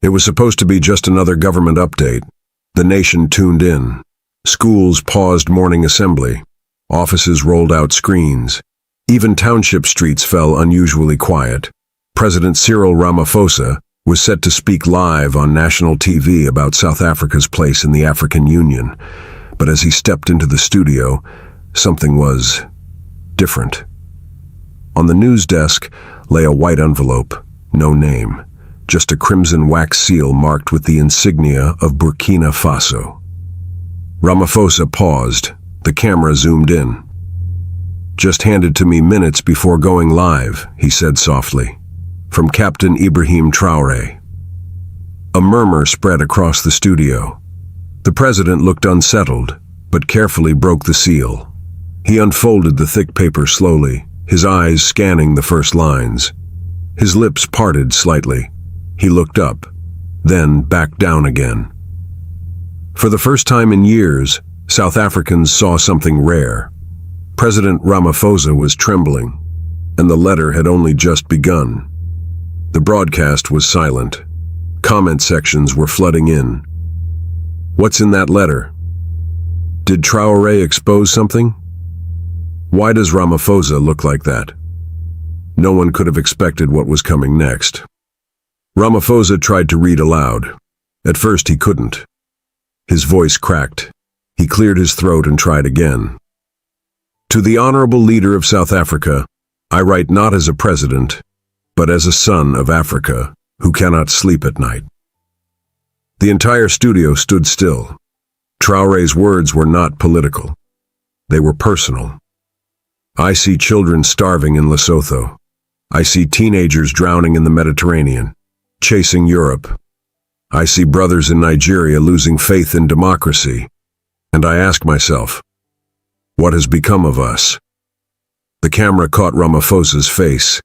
It was supposed to be just another government update. The nation tuned in. Schools paused morning assembly. Offices rolled out screens. Even township streets fell unusually quiet. President Cyril Ramaphosa was set to speak live on national TV about South Africa's place in the African Union. But as he stepped into the studio, something was different. On the news desk lay a white envelope, no name, just a crimson wax seal marked with the insignia of Burkina Faso. Ramaphosa paused. The camera zoomed in. "Just handed to me minutes before going live," he said softly. "From Captain Ibrahim Traoré." A murmur spread across the studio. The president looked unsettled, but carefully broke the seal. He unfolded the thick paper slowly, his eyes scanning the first lines. His lips parted slightly. He looked up, then back down again. For the first time in years, South Africans saw something rare. President Ramaphosa was trembling, and the letter had only just begun. The broadcast was silent. Comment sections were flooding in. What's in that letter? Did Traoré expose something? Why does Ramaphosa look like that? No one could have expected what was coming next. Ramaphosa tried to read aloud. At first he couldn't. His voice cracked. He cleared his throat and tried again. "To the honorable leader of South Africa, I write not as a president, but as a son of Africa who cannot sleep at night." The entire studio stood still. Traoré's words were not political. They were personal. "I see children starving in Lesotho. I see teenagers drowning in the Mediterranean, chasing Europe. I see brothers in Nigeria losing faith in democracy. And I ask myself, what has become of us?" The camera caught Ramaphosa's face.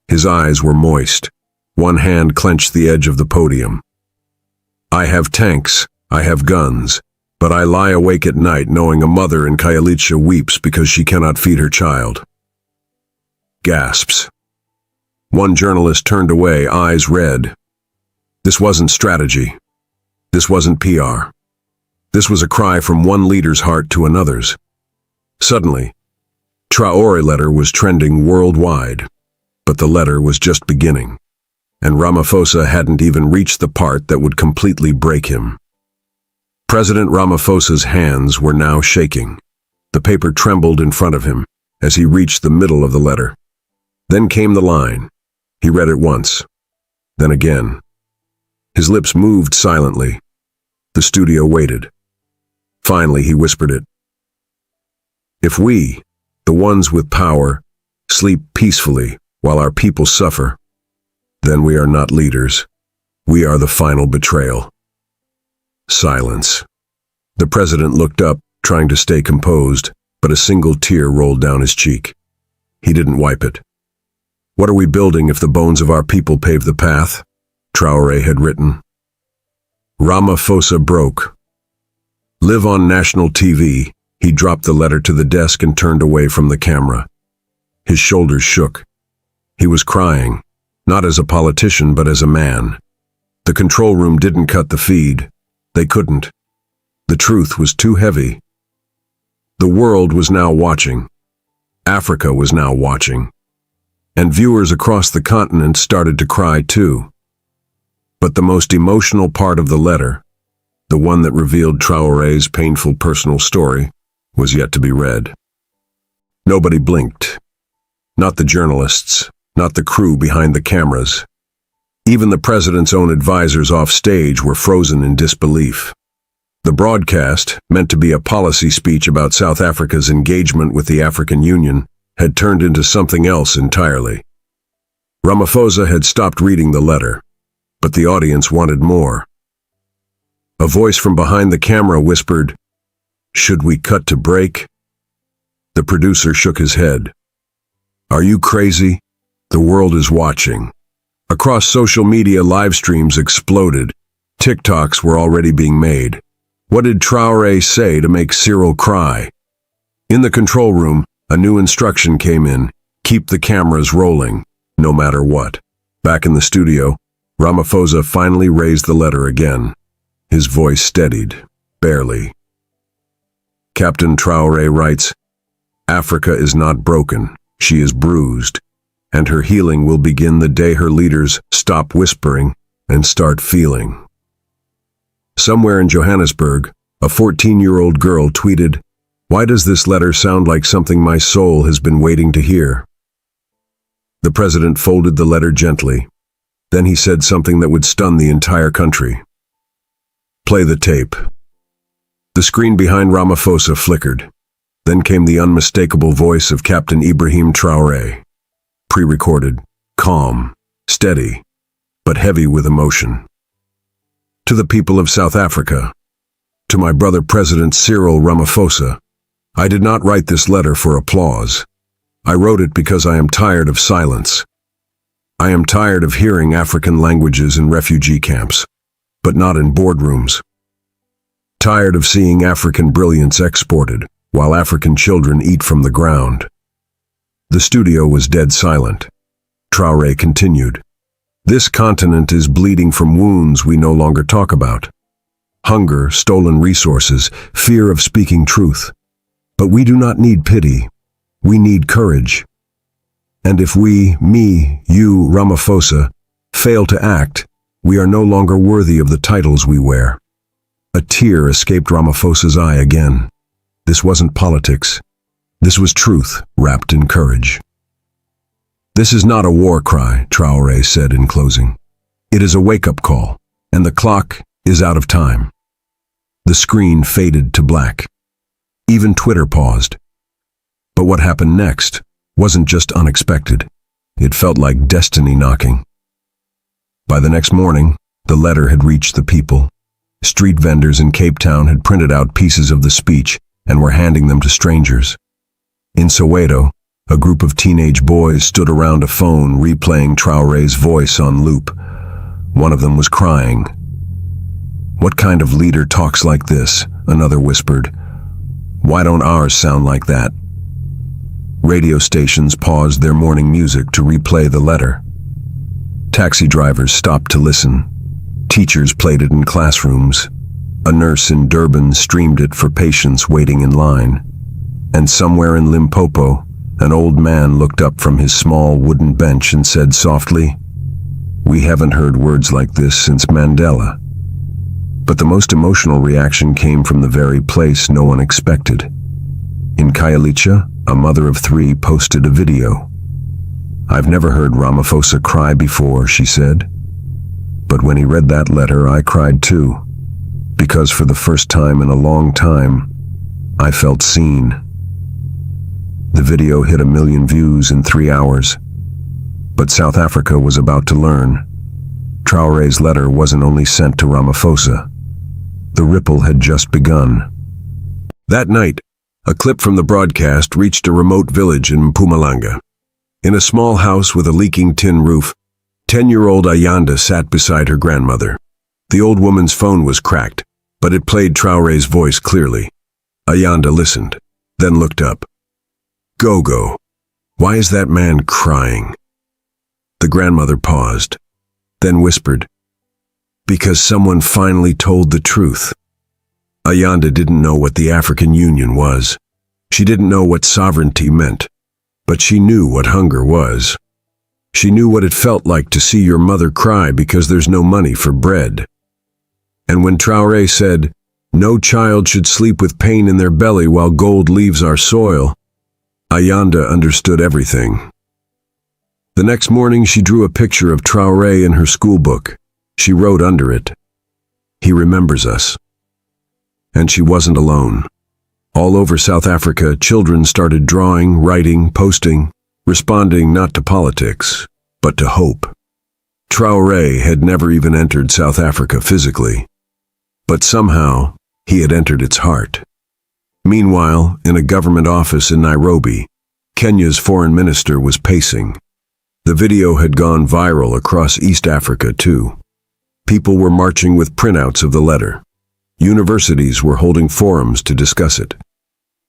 His eyes were moist. One hand clenched the edge of the podium. "I have tanks, I have guns, but I lie awake at night knowing a mother in Khayelitsha weeps because she cannot feed her child." Gasps. One journalist turned away, eyes red. This wasn't strategy. This wasn't PR. This was a cry from one leader's heart to another's. Suddenly, Traoré letter was trending worldwide, but the letter was just beginning, and Ramaphosa hadn't even reached the part that would completely break him. President Ramaphosa's hands were now shaking. The paper trembled in front of him as he reached the middle of the letter. Then came the line. He read it once, then again. His lips moved silently. The studio waited. Finally, he whispered it. "If we, the ones with power, sleep peacefully while our people suffer, then we are not leaders. We are the final betrayal." Silence. The president looked up, trying to stay composed, but a single tear rolled down his cheek. He didn't wipe it. "What are we building if the bones of our people pave the path?" Traoré had written. Ramaphosa broke. Live on national TV, he dropped the letter to the desk and turned away from the camera. His shoulders shook. He was crying, not as a politician but as a man. The control room didn't cut the feed. They couldn't. The truth was too heavy. The world was now watching. Africa was now watching. And viewers across the continent started to cry too. But the most emotional part of the letter, the one that revealed Traoré's painful personal story, was yet to be read. Nobody blinked. Not the journalists, not the crew behind the cameras. Even the president's own advisors off stage were frozen in disbelief. The broadcast, meant to be a policy speech about South Africa's engagement with the African Union, had turned into something else entirely. Ramaphosa had stopped reading the letter, but the audience wanted more. A voice from behind the camera whispered, "Should we cut to break?" The producer shook his head. "Are you crazy? The world is watching." Across social media, live streams exploded. TikToks were already being made. What did Traoré say to make Cyril cry? In the control room, a new instruction came in. Keep the cameras rolling, no matter what. Back in the studio, Ramaphosa finally raised the letter again. His voice steadied, barely. Captain Traoré writes, "Africa is not broken, she is bruised, and her healing will begin the day her leaders stop whispering and start feeling." Somewhere in Johannesburg, a 14-year-old girl tweeted, "Why does this letter sound like something my soul has been waiting to hear?" The president folded the letter gently. Then he said something that would stun the entire country. "Play the tape." The screen behind Ramaphosa flickered. Then came the unmistakable voice of Captain Ibrahim Traoré. Pre-recorded, calm, steady, but heavy with emotion. "To the people of South Africa, to my brother President Cyril Ramaphosa, I did not write this letter for applause. I wrote it because I am tired of silence. I am tired of hearing African languages in refugee camps, but not in boardrooms. Tired of seeing African brilliance exported, while African children eat from the ground." The studio was dead silent. Traoré continued, "This continent is bleeding from wounds we no longer talk about. Hunger, stolen resources, fear of speaking truth. But we do not need pity. We need courage. And if we, me, you, Ramaphosa, fail to act, we are no longer worthy of the titles we wear." A tear escaped Ramaphosa's eye again. This wasn't politics. This was truth wrapped in courage. "This is not a war cry," Traoré said in closing. "It is a wake-up call, and the clock is out of time." The screen faded to black. Even Twitter paused. But what happened next wasn't just unexpected. It felt like destiny knocking. By the next morning, the letter had reached the people. Street vendors in Cape Town had printed out pieces of the speech and were handing them to strangers. In Soweto, a group of teenage boys stood around a phone replaying Traoré's voice on loop. One of them was crying. "What kind of leader talks like this?" another whispered. "Why don't ours sound like that?" Radio stations paused their morning music to replay the letter. Taxi drivers stopped to listen. Teachers played it in classrooms. A nurse in Durban streamed it for patients waiting in line. And somewhere in Limpopo, an old man looked up from his small wooden bench and said softly, "We haven't heard words like this since Mandela." But the most emotional reaction came from the very place no one expected. In Khayelitsha, a mother of 3 posted a video. "I've never heard Ramaphosa cry before," she said. "But when he read that letter, I cried too, because for the first time in a long time, I felt seen." The video hit 1 million views in 3 hours. But South Africa was about to learn. Traoré's letter wasn't only sent to Ramaphosa. The ripple had just begun. That night, a clip from the broadcast reached a remote village in Mpumalanga. In a small house with a leaking tin roof, 10-year-old Ayanda sat beside her grandmother. The old woman's phone was cracked, but it played Traoré's voice clearly. Ayanda listened, then looked up. "Gogo, why is that man crying?" The grandmother paused, then whispered, "Because someone finally told the truth." Ayanda didn't know what the African Union was. She didn't know what sovereignty meant, but she knew what hunger was. She knew what it felt like to see your mother cry because there's no money for bread. And when Traoré said, "No child should sleep with pain in their belly while gold leaves our soil," Ayanda understood everything. The next morning she drew a picture of Traoré in her schoolbook. She wrote under it, "He remembers us." And she wasn't alone. All over South Africa, children started drawing, writing, posting, responding not to politics, but to hope. Traoré had never even entered South Africa physically, but somehow he had entered its heart. Meanwhile, in a government office in Nairobi, Kenya's foreign minister was pacing. The video had gone viral across East Africa too. People were marching with printouts of the letter. Universities were holding forums to discuss it.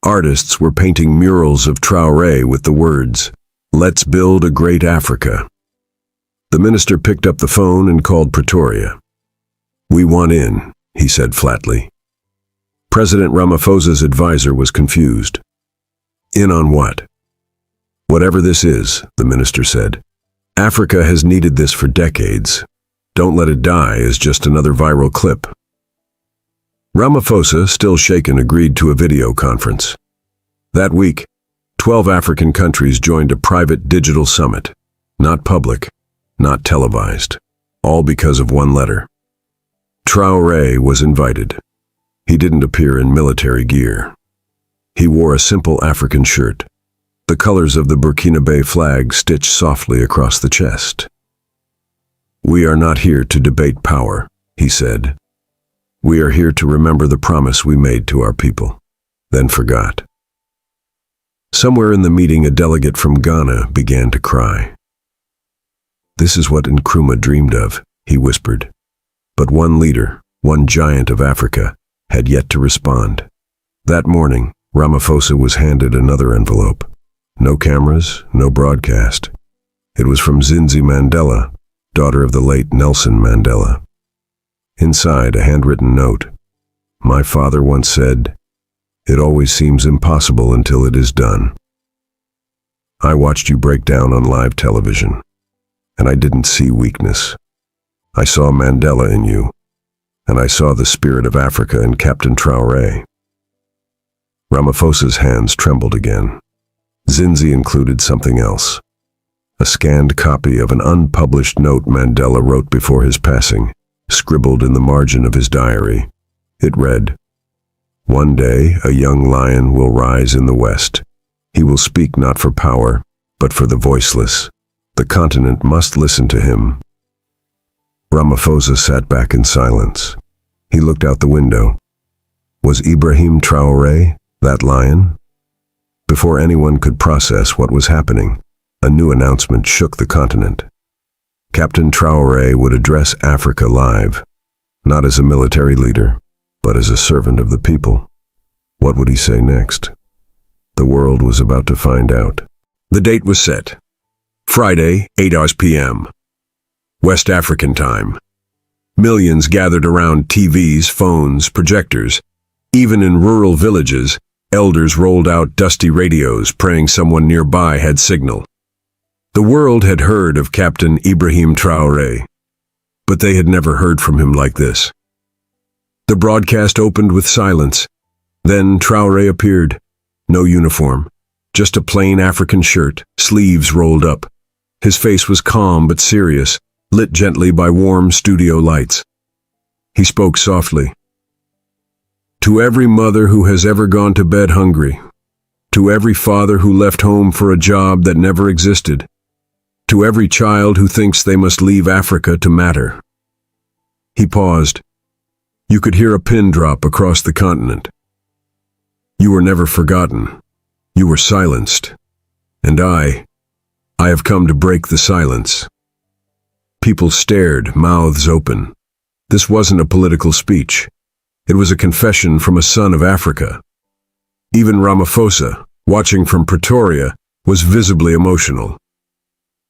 Artists were painting murals of Traoré with the words, "Let's build a great Africa." The minister picked up the phone and called Pretoria. "We want in," he said flatly. President Ramaphosa's advisor was confused. "In on what?" "Whatever this is," the minister said. "Africa has needed this for decades. Don't let it die as just another viral clip." Ramaphosa, still shaken, agreed to a video conference. That week, 12 African countries joined a private digital summit. Not public, not televised, all because of one letter. Traoré was invited. He didn't appear in military gear. He wore a simple African shirt, the colors of the Burkinabe flag stitched softly across the chest. "We are not here to debate power," he said. "We are here to remember the promise we made to our people, then forgot." Somewhere in the meeting, a delegate from Ghana began to cry. "This is what Nkrumah dreamed of," he whispered. But one leader, one giant of Africa, had yet to respond. That morning, Ramaphosa was handed another envelope. No cameras, no broadcast. It was from Zinzi Mandela, daughter of the late Nelson Mandela. Inside, a handwritten note. "My father once said, 'It always seems impossible until it is done.' I watched you break down on live television, and I didn't see weakness. I saw Mandela in you, and I saw the spirit of Africa in Captain Traoré." Ramaphosa's hands trembled again. Zinzi included something else. A scanned copy of an unpublished note Mandela wrote before his passing, scribbled in the margin of his diary. It read, "One day a young lion will rise in the West. He will speak not for power, but for the voiceless. The continent must listen to him." Ramaphosa sat back in silence. He looked out the window. Was Ibrahim Traoré that lion? Before anyone could process what was happening, a new announcement shook the continent. Captain Traoré would address Africa live, not as a military leader, but as a servant of the people. What would he say next? The world was about to find out. The date was set. Friday, 8 p.m. West African time. Millions gathered around TVs, phones, projectors. Even in rural villages, elders rolled out dusty radios praying someone nearby had signal. The world had heard of Captain Ibrahim Traoré, but they had never heard from him like this. The broadcast opened with silence. Then Traoré appeared. No uniform, just a plain African shirt, sleeves rolled up. His face was calm but serious, lit gently by warm studio lights. He spoke softly. "To every mother who has ever gone to bed hungry, to every father who left home for a job that never existed, to every child who thinks they must leave Africa to matter." He paused. You could hear a pin drop across the continent. You were never forgotten. You were silenced. And I have come to break the silence. People stared, mouths open. This wasn't a political speech. It was a confession from a son of Africa. Even Ramaphosa, watching from Pretoria, was visibly emotional.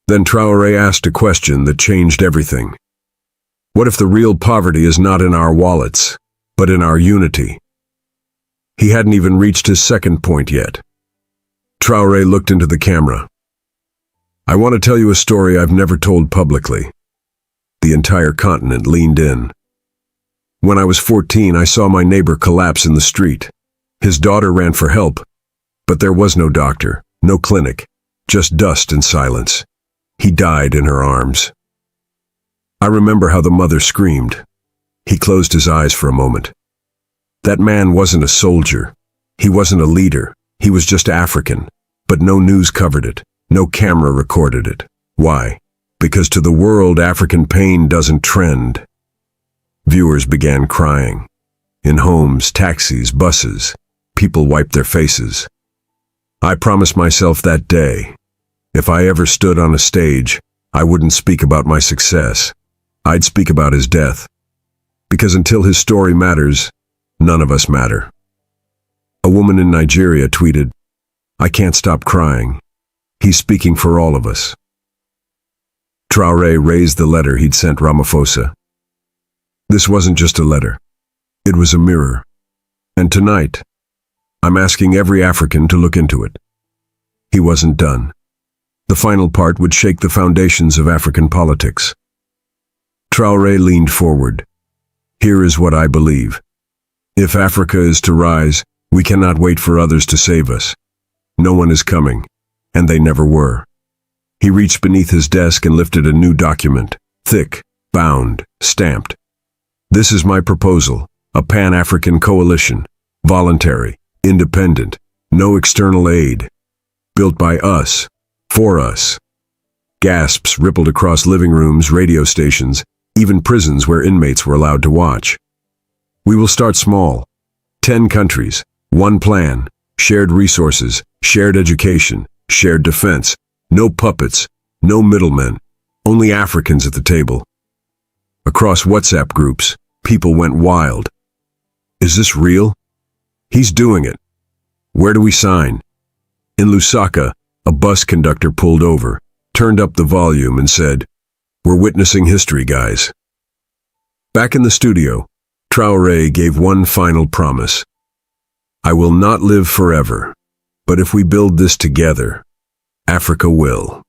Then Traoré asked a question that changed everything. What if the real poverty is not in our wallets, but in our unity? He hadn't even reached his second point yet. Traoré looked into the camera. "I want to tell you a story I've never told publicly." The entire continent leaned in. "When I was 14, I saw my neighbor collapse in the street. His daughter ran for help, but there was no doctor, no clinic, just dust and silence. He died in her arms. I remember how the mother screamed." He closed his eyes for a moment. That man wasn't a soldier. He wasn't a leader. He was just African. But no news covered it. No camera recorded it. Why? Because to the world, African pain doesn't trend. Viewers began crying. In homes, taxis, buses, people wiped their faces. I promised myself that day, if I ever stood on a stage, I wouldn't speak about my success. I'd speak about his death. Because until his story matters, none of us matter. A woman in Nigeria tweeted, "I can't stop crying. He's speaking for all of us." Traoré raised the letter he'd sent Ramaphosa. This wasn't just a letter. It was a mirror. And tonight, I'm asking every African to look into it. He wasn't done. The final part would shake the foundations of African politics. Traoré leaned forward. Here is what I believe. If Africa is to rise, we cannot wait for others to save us. No one is coming, and they never were. He reached beneath his desk and lifted a new document, thick, bound, stamped. This is my proposal, a Pan-African coalition, voluntary, independent, no external aid, built by us, for us. Gasps rippled across living rooms, radio stations, even prisons where inmates were allowed to watch. We will start small. 10 countries, one plan, shared resources, shared education, shared defense. No puppets, no middlemen, only Africans at the table. Across WhatsApp groups, people went wild. Is this real? He's doing it. Where do we sign? In Lusaka, a bus conductor pulled over, turned up the volume and said, "We're witnessing history, guys." Back in the studio, Traoré gave one final promise. I will not live forever, but if we build this together, Africa will.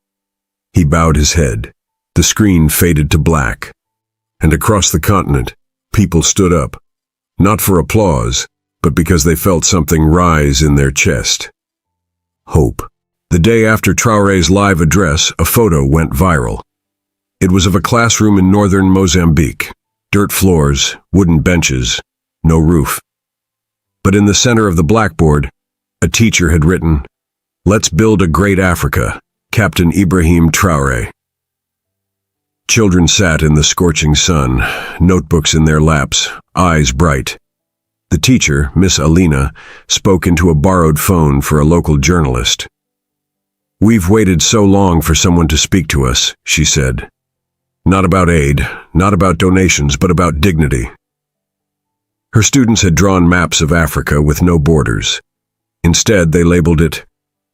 He bowed his head. The screen faded to black. And across the continent, people stood up. Not for applause, but because they felt something rise in their chest. Hope. The day after Traoré's live address, a photo went viral. It was of a classroom in northern Mozambique. Dirt floors, wooden benches, no roof. But in the center of the blackboard, a teacher had written, "Let's build a great Africa, Captain Ibrahim Traoré." Children sat in the scorching sun, notebooks in their laps, eyes bright. The teacher, Miss Alina, spoke into a borrowed phone for a local journalist. "We've waited so long for someone to speak to us," she said. "Not about aid, not about donations, but about dignity." Her students had drawn maps of Africa with no borders. Instead, they labeled it,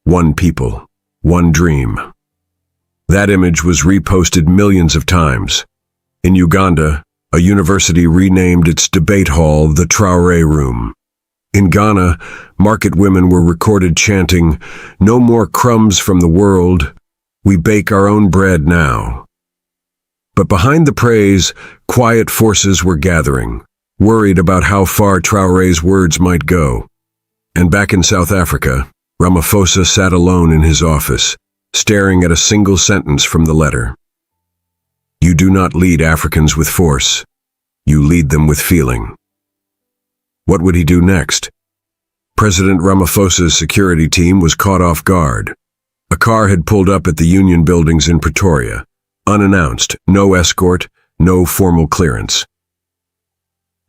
"One people, one dream." That image was reposted millions of times. In Uganda, a university renamed its debate hall the Traoré Room. In Ghana, market women were recorded chanting, "No more crumbs from the world, we bake our own bread now." But behind the praise, quiet forces were gathering, worried about how far Traoré's words might go. And back in South Africa, Ramaphosa sat alone in his office, staring at a single sentence from the letter. "You do not lead Africans with force. You lead them with feeling." What would he do next? President Ramaphosa's security team was caught off guard. A car had pulled up at the Union buildings in Pretoria, unannounced, no escort, no formal clearance.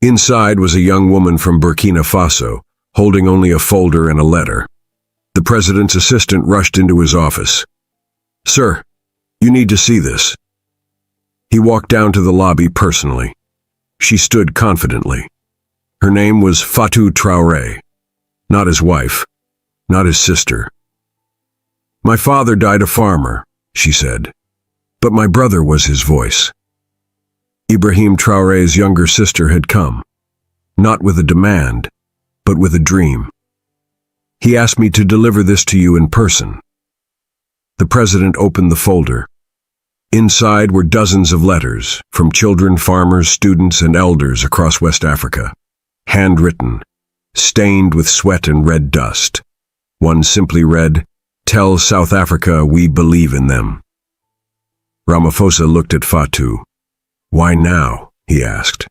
Inside was a young woman from Burkina Faso, holding only a folder and a letter. The president's assistant rushed into his office. "Sir, you need to see this." He walked down to the lobby personally. She stood confidently. Her name was Fatou Traoré. Not his wife, not his sister. "My father died a farmer," she said, "but my brother was his voice." Ibrahim Traoré's younger sister had come, not with a demand, but with a dream. "He asked me to deliver this to you in person." The president opened the folder. Inside were dozens of letters from children, farmers, students, and elders across West Africa. Handwritten, stained with sweat and red dust. One simply read, "Tell South Africa we believe in them." Ramaphosa looked at Fatou. "Why now?" he asked.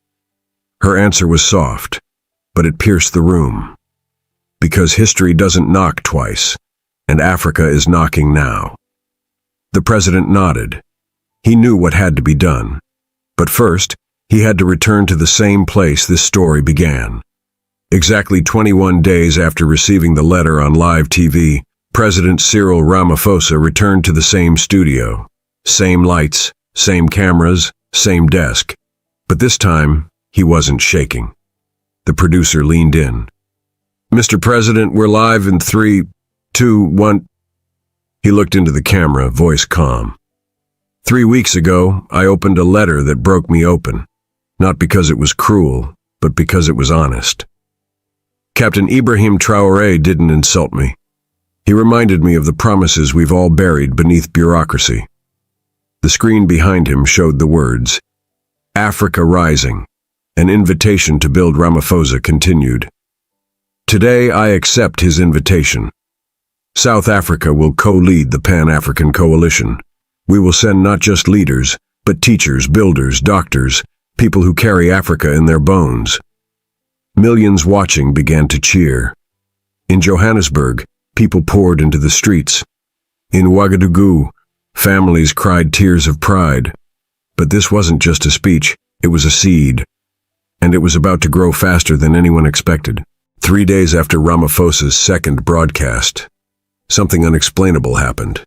Her answer was soft, but it pierced the room. "Because history doesn't knock twice, and Africa is knocking now." The president nodded. He knew what had to be done. But first, he had to return to the same place this story began. Exactly 21 days after receiving the letter on live TV, President Cyril Ramaphosa returned to the same studio. Same lights, same cameras, same desk. But this time, he wasn't shaking. The producer leaned in. "Mr. President, we're live in 3, 2, 1. He looked into the camera, voice calm. 3 weeks ago, I opened a letter that broke me open, not because it was cruel, but because it was honest. Captain Ibrahim Traoré didn't insult me. He reminded me of the promises we've all buried beneath bureaucracy. The screen behind him showed the words, "Africa Rising," an invitation to build Ramaphosa continued. Today, I accept his invitation. South Africa will co-lead the Pan-African Coalition. We will send not just leaders, but teachers, builders, doctors, people who carry Africa in their bones. Millions watching began to cheer. In Johannesburg, people poured into the streets. In Ouagadougou, families cried tears of pride. But this wasn't just a speech, it was a seed. And it was about to grow faster than anyone expected. 3 days after Ramaphosa's second broadcast, something unexplainable happened.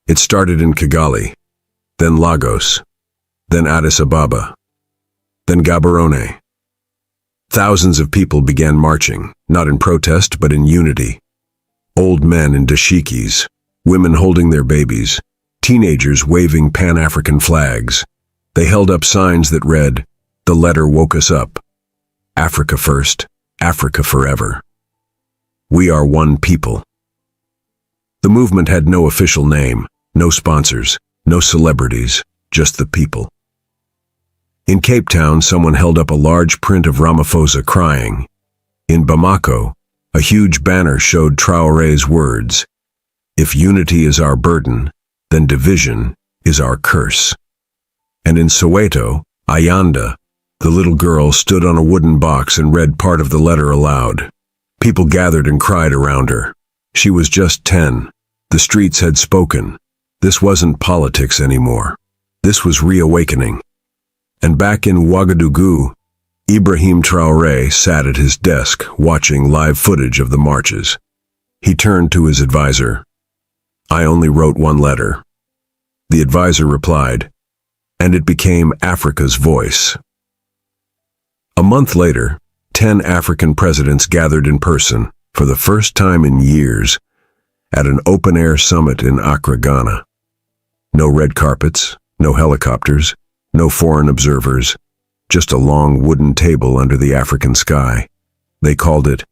It started in Kigali, then Lagos, then Addis Ababa, then Gaborone. Thousands of people began marching, not in protest but in unity. Old men in dashikis, women holding their babies, teenagers waving Pan-African flags. They held up signs that read, "The letter woke us up. Africa first, Africa forever. We are one people." The movement had no official name, no sponsors, no celebrities, just the people. In Cape Town, someone held up a large print of Ramaphosa crying. In Bamako, a huge banner showed Traoré's words, "If unity is our burden, then division is our curse." And in Soweto, Ayanda, the little girl stood on a wooden box and read part of the letter aloud. People gathered and cried around her. She was just 10. The streets had spoken. This wasn't politics anymore. This was reawakening. And back in Ouagadougou, Ibrahim Traoré sat at his desk watching live footage of the marches. He turned to his advisor. "I only wrote one letter." The advisor replied, and it became Africa's voice. A month later, 10 African presidents gathered in person, for the first time in years, at an open-air summit in Accra, Ghana. No red carpets, no helicopters, no foreign observers, just a long wooden table under the African sky. They called it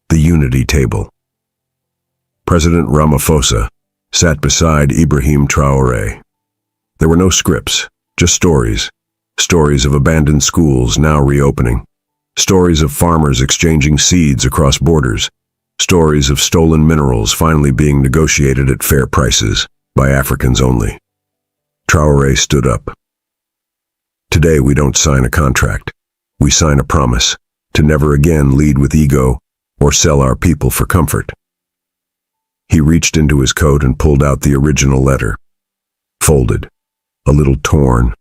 the Unity Table. President Ramaphosa sat beside Ibrahim Traoré. There were no scripts, just stories. Stories of abandoned schools now reopening. Stories of farmers exchanging seeds across borders. Stories of stolen minerals finally being negotiated at fair prices, by Africans only. Traoré stood up. "Today we don't sign a contract. We sign a promise to never again lead with ego or sell our people for comfort." He reached into his coat and pulled out the original letter. Folded, a little torn,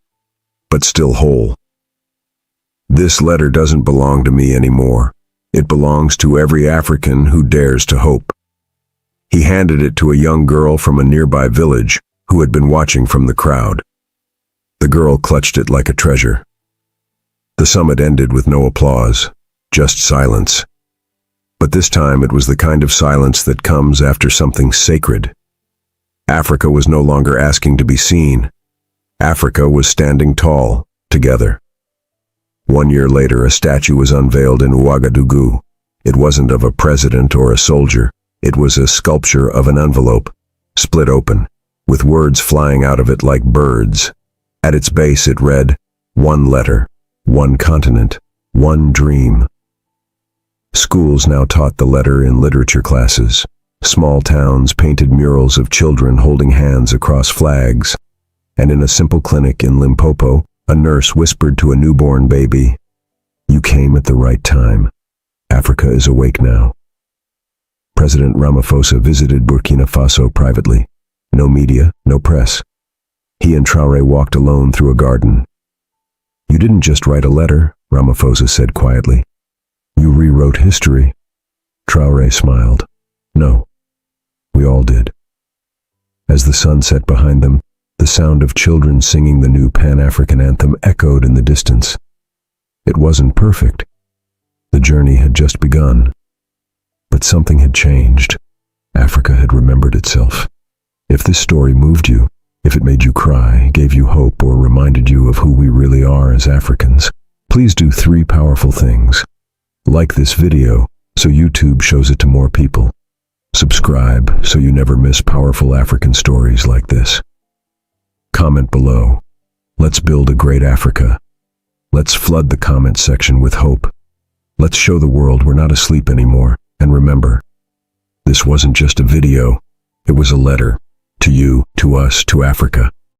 but still whole. "This letter doesn't belong to me anymore. It belongs to every African who dares to hope." He handed it to a young girl from a nearby village who had been watching from the crowd. The girl clutched it like a treasure. The summit ended with no applause, just silence. But this time it was the kind of silence that comes after something sacred. Africa was no longer asking to be seen. Africa was standing tall, together. 1 year later, a statue was unveiled in Ouagadougou. It wasn't of a president or a soldier. It was a sculpture of an envelope, split open, with words flying out of it like birds. At its base it read, "One letter, one continent, one dream." Schools now taught the letter in literature classes. Small towns painted murals of children holding hands across flags. And in a simple clinic in Limpopo, a nurse whispered to a newborn baby, "You came at the right time. Africa is awake now." President Ramaphosa visited Burkina Faso privately. No media, no press. He and Traoré walked alone through a garden. "You didn't just write a letter," Ramaphosa said quietly. "You rewrote history." Traoré smiled. "No, we all did." As the sun set behind them, the sound of children singing the new Pan-African anthem echoed in the distance. It wasn't perfect. The journey had just begun. But something had changed. Africa had remembered itself. If this story moved you, If it made you cry, gave you hope, or reminded you of who we really are as Africans, please do 3 powerful things. Like this video so YouTube shows it to more people. Subscribe so you never miss powerful African stories like this. Comment below. Let's build a great Africa. Let's flood the comment section with hope. Let's show the world we're not asleep anymore. And remember, this wasn't just a video, it was a letter. To you, to us, to Africa.